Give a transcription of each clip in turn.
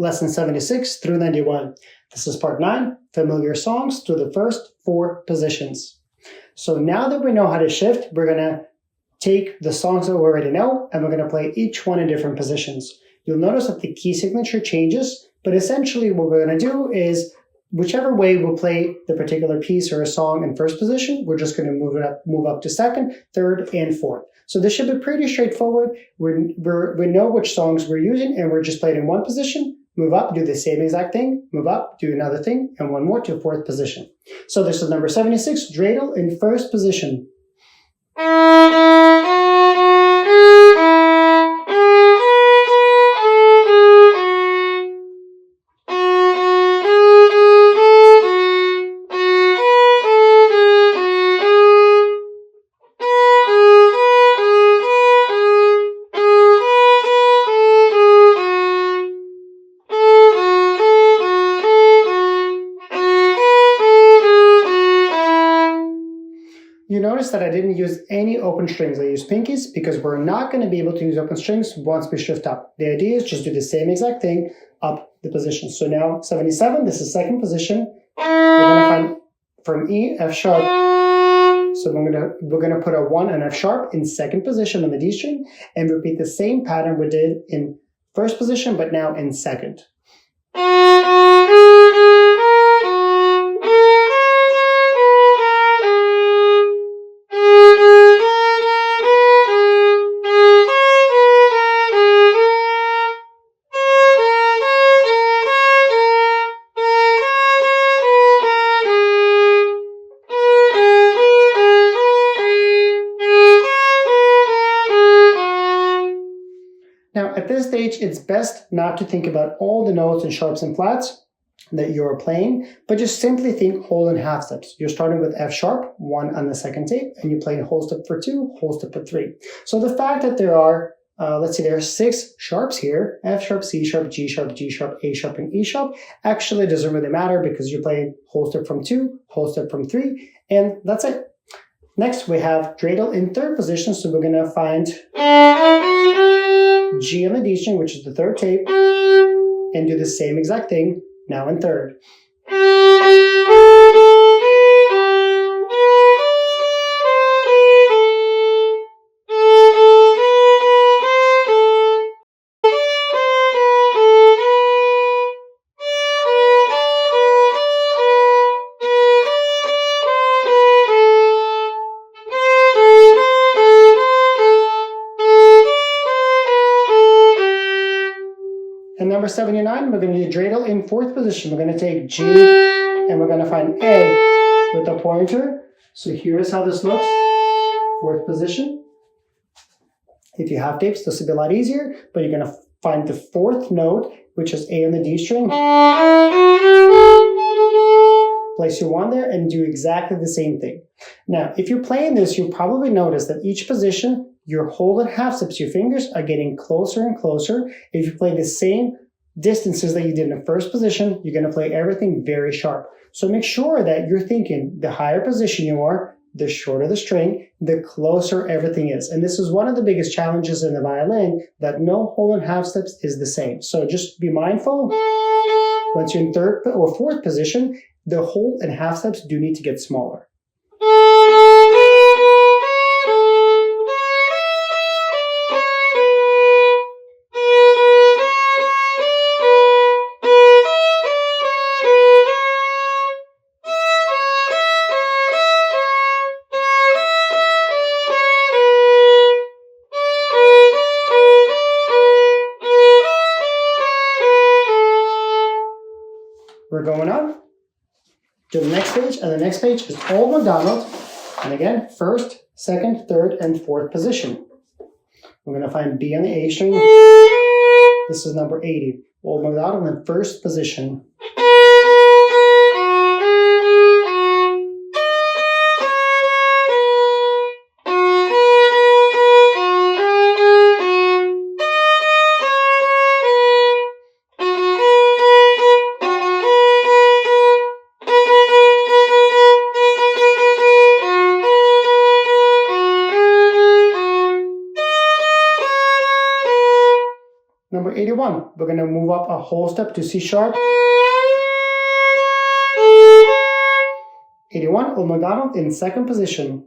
Lesson 76 through 91. This is part 9, familiar songs through the first 4 positions. So now that we know how to shift, we're going to take the songs that we already know and we're going to play each one in different positions. You'll notice that the key signature changes, but essentially what we're going to do is whichever way we'll play the particular piece or a song in first position, we're just going to move up to second, third, and fourth. So this should be pretty straightforward. We know which songs we're using and we're just playing in one position, move up, do the same exact thing, move up, do another thing, and one more to fourth position. So this is number 76, Dreidel in first position. You notice that I didn't use any open strings. I used pinkies because we're not going to be able to use open strings once we shift up. The idea is just do the same exact thing up the position. So now 77, this is second position. We're going to find from E, F sharp. So we're going to put a 1 and F sharp in second position on the D string and repeat the same pattern we did in first position, but now in second. Now, at this stage, it's best not to think about all the notes and sharps and flats that you're playing, but just simply think whole and half steps. You're starting with F sharp, 1 on the second tape, and you're playing whole step for 2, whole step for 3. So the fact that there are, there are 6 sharps here, F sharp, C sharp, G sharp, G sharp, A sharp, and E sharp, actually doesn't really matter because you're playing whole step from 2, whole step from 3, and that's it. Next, we have Dreidel in third position, so we're going to find G on the D string, which is the third tape, and do the same exact thing now in third. And number 79, we're going to do Dreidel in fourth position. We're going to take G and we're going to find A with the pointer. So here's how this looks. Fourth position. If you have tapes, this will be a lot easier, but you're going to find the fourth note, which is A on the D string. Place your 1 there and do exactly the same thing. Now, if you're playing this, you'll probably notice that each position, your whole and half steps, your fingers are getting closer and closer. If you play the same distances that you did in the first position, you're going to play everything very sharp. So make sure that you're thinking the higher position you are, the shorter the string, the closer everything is. And this is one of the biggest challenges in the violin, that no whole and half steps is the same. So just be mindful. Once you're in third or fourth position, the whole and half steps do need to get smaller. We're going on to the next page, and the next page is all MacDonald. And again, first, second, third, and fourth position. We're going to find B on the A string. This is number 80. All MacDonald in first position. Number 81 81, we're going to move up a whole step to C sharp. 81, Old MacDonald in second position.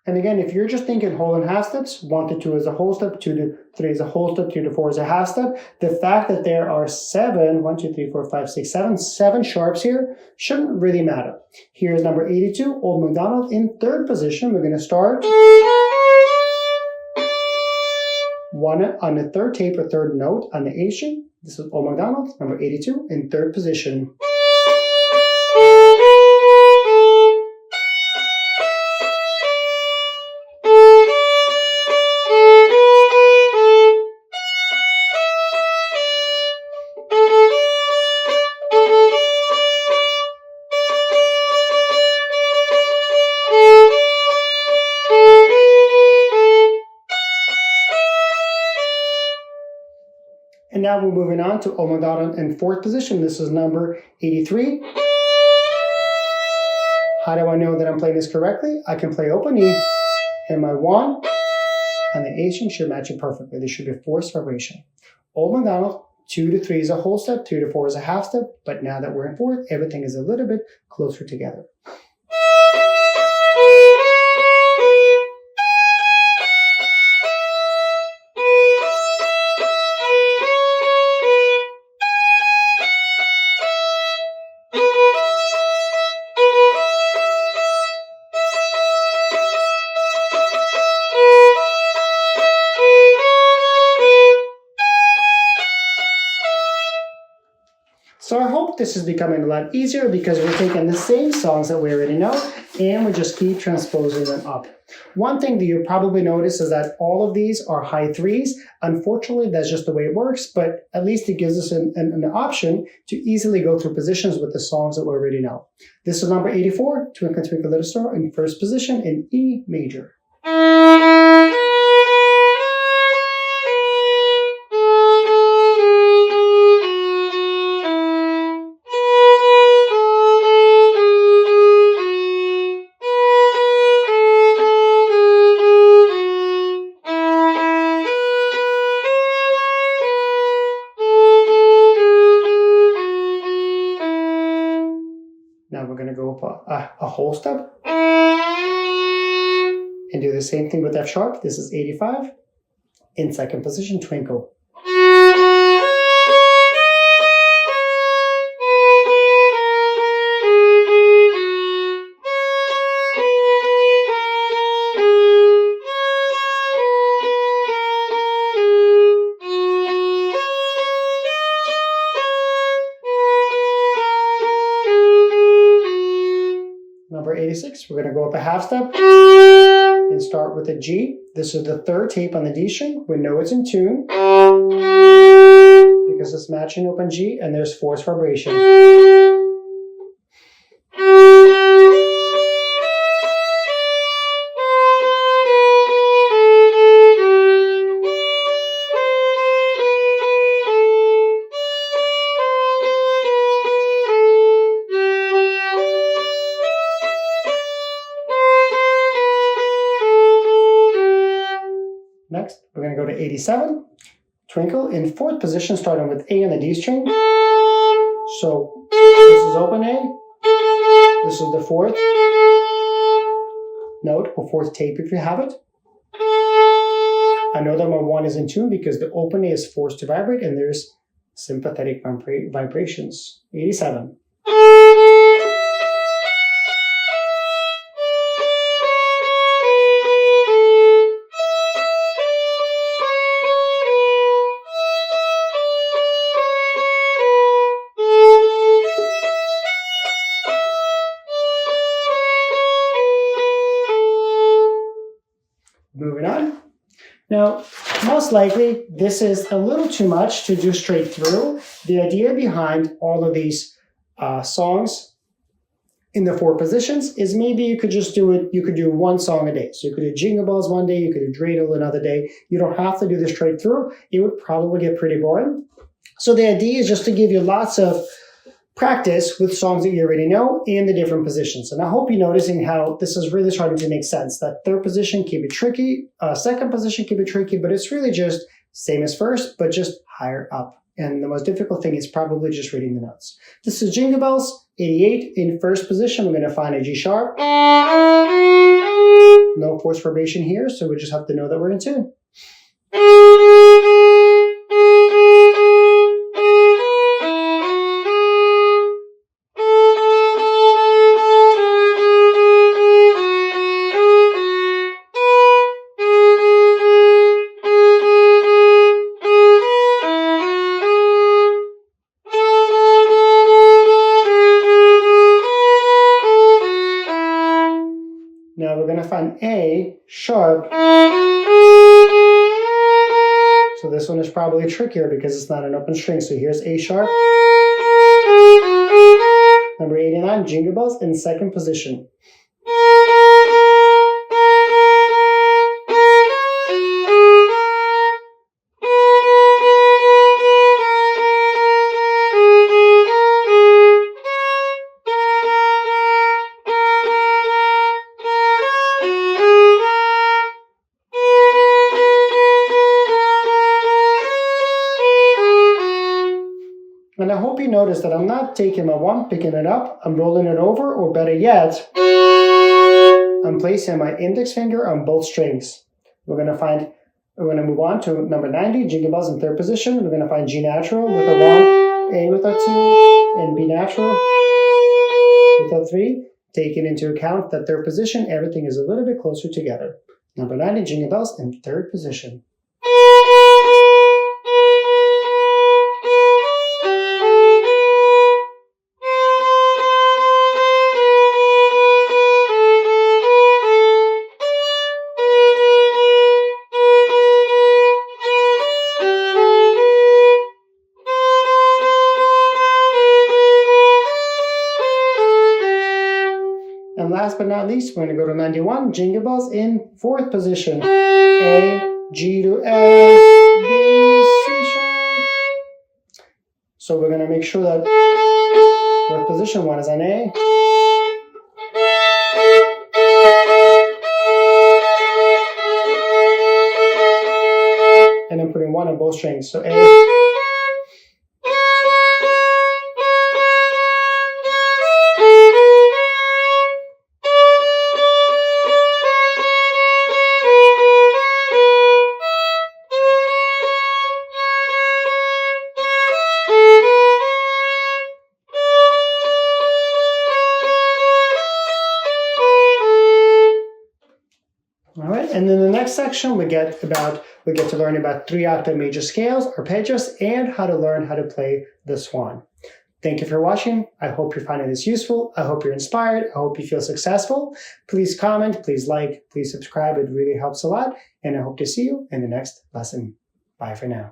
And again, if you're just thinking whole and half steps, 1 to 2 is a whole step, 2 to 3 is a whole step, 2 to 4 is a half step, the fact that there are 7 sharps here shouldn't really matter. Here's number 82, Old MacDonald in third position. We're going to start 1 on the third tape or third note on the A string. This is Old MacDonald, number 82 in third position. And now we're moving on to Old MacDonald in fourth position. This is number 83. How do I know that I'm playing this correctly? I can play open E, and my 1 and the A string should match it perfectly. There should be a forced vibration. Old MacDonald, 2 to 3 is a whole step, 2 to 4 is a half step, but now that we're in fourth, everything is a little bit closer together. So I hope this is becoming a lot easier because we're taking the same songs that we already know and we just keep transposing them up. One thing that you'll probably notice is that all of these are high threes. Unfortunately, that's just the way it works, but at least it gives us an option to easily go through positions with the songs that we already know. This is number 84, Twinkle Twinkle Little Star in first position in E major. Now we're going to go up a whole step and do the same thing with F sharp. This is 85 in second position, Twinkle. Number 86, we're going to go up a half step and start with a G. This is the third tape on the D string. We know it's in tune because it's matching open G and there's forced vibration. Next, we're going to go to 87, Twinkle in fourth position, starting with A on the D string. So this is open A, this is the fourth note or fourth tape if you have it. I know that my 1 is in tune because the open A is forced to vibrate and there's sympathetic vibrations. 87. Moving on. Now, most likely, this is a little too much to do straight through. The idea behind all of these songs in the 4 positions is maybe you could just do it, you could do one song a day. So you could do Jingle Bells one day, you could do Dreidel another day. You don't have to do this straight through. It would probably get pretty boring. So the idea is just to give you lots of practice with songs that you already know in the different positions. And I hope you're noticing how this is really starting to make sense. That 3rd position can be tricky, 2nd position can be tricky, but it's really just same as 1st, but just higher up. And the most difficult thing is probably just reading the notes. This is Jingle Bells, 88. In 1st position, we're going to find a G sharp. No forced vibration here, so we just have to know that we're in tune. Now we're going to find A sharp. So this one is probably trickier because it's not an open string. So here's A sharp. Number 89, Jingle Bells in 2nd position. And I hope you notice that I'm not taking my 1, picking it up, I'm rolling it over, or better yet, I'm placing my index finger on both strings. We're going to move on to number 90, Jingle Bells in 3rd position. We're going to find G natural with a 1, A with a 2, and B natural with a 3. Taking into account that 3rd position, everything is a little bit closer together. Number 90, Jingle Bells in 3rd position. And last but not least, we're going to go to 91, Jingle Bells in 4th position. A, G to A, B, C sharp. So we're going to make sure that 4th position 1 is on A. And then putting 1 on both strings. So A. All right, and then the next section we get to learn about 3 octave major scales, arpeggios, and how to learn how to play the swan. Thank you for watching. I hope you're finding this useful. I hope you're inspired. I hope you feel successful. Please comment, please like, please subscribe. It really helps a lot. And I hope to see you in the next lesson. Bye for now.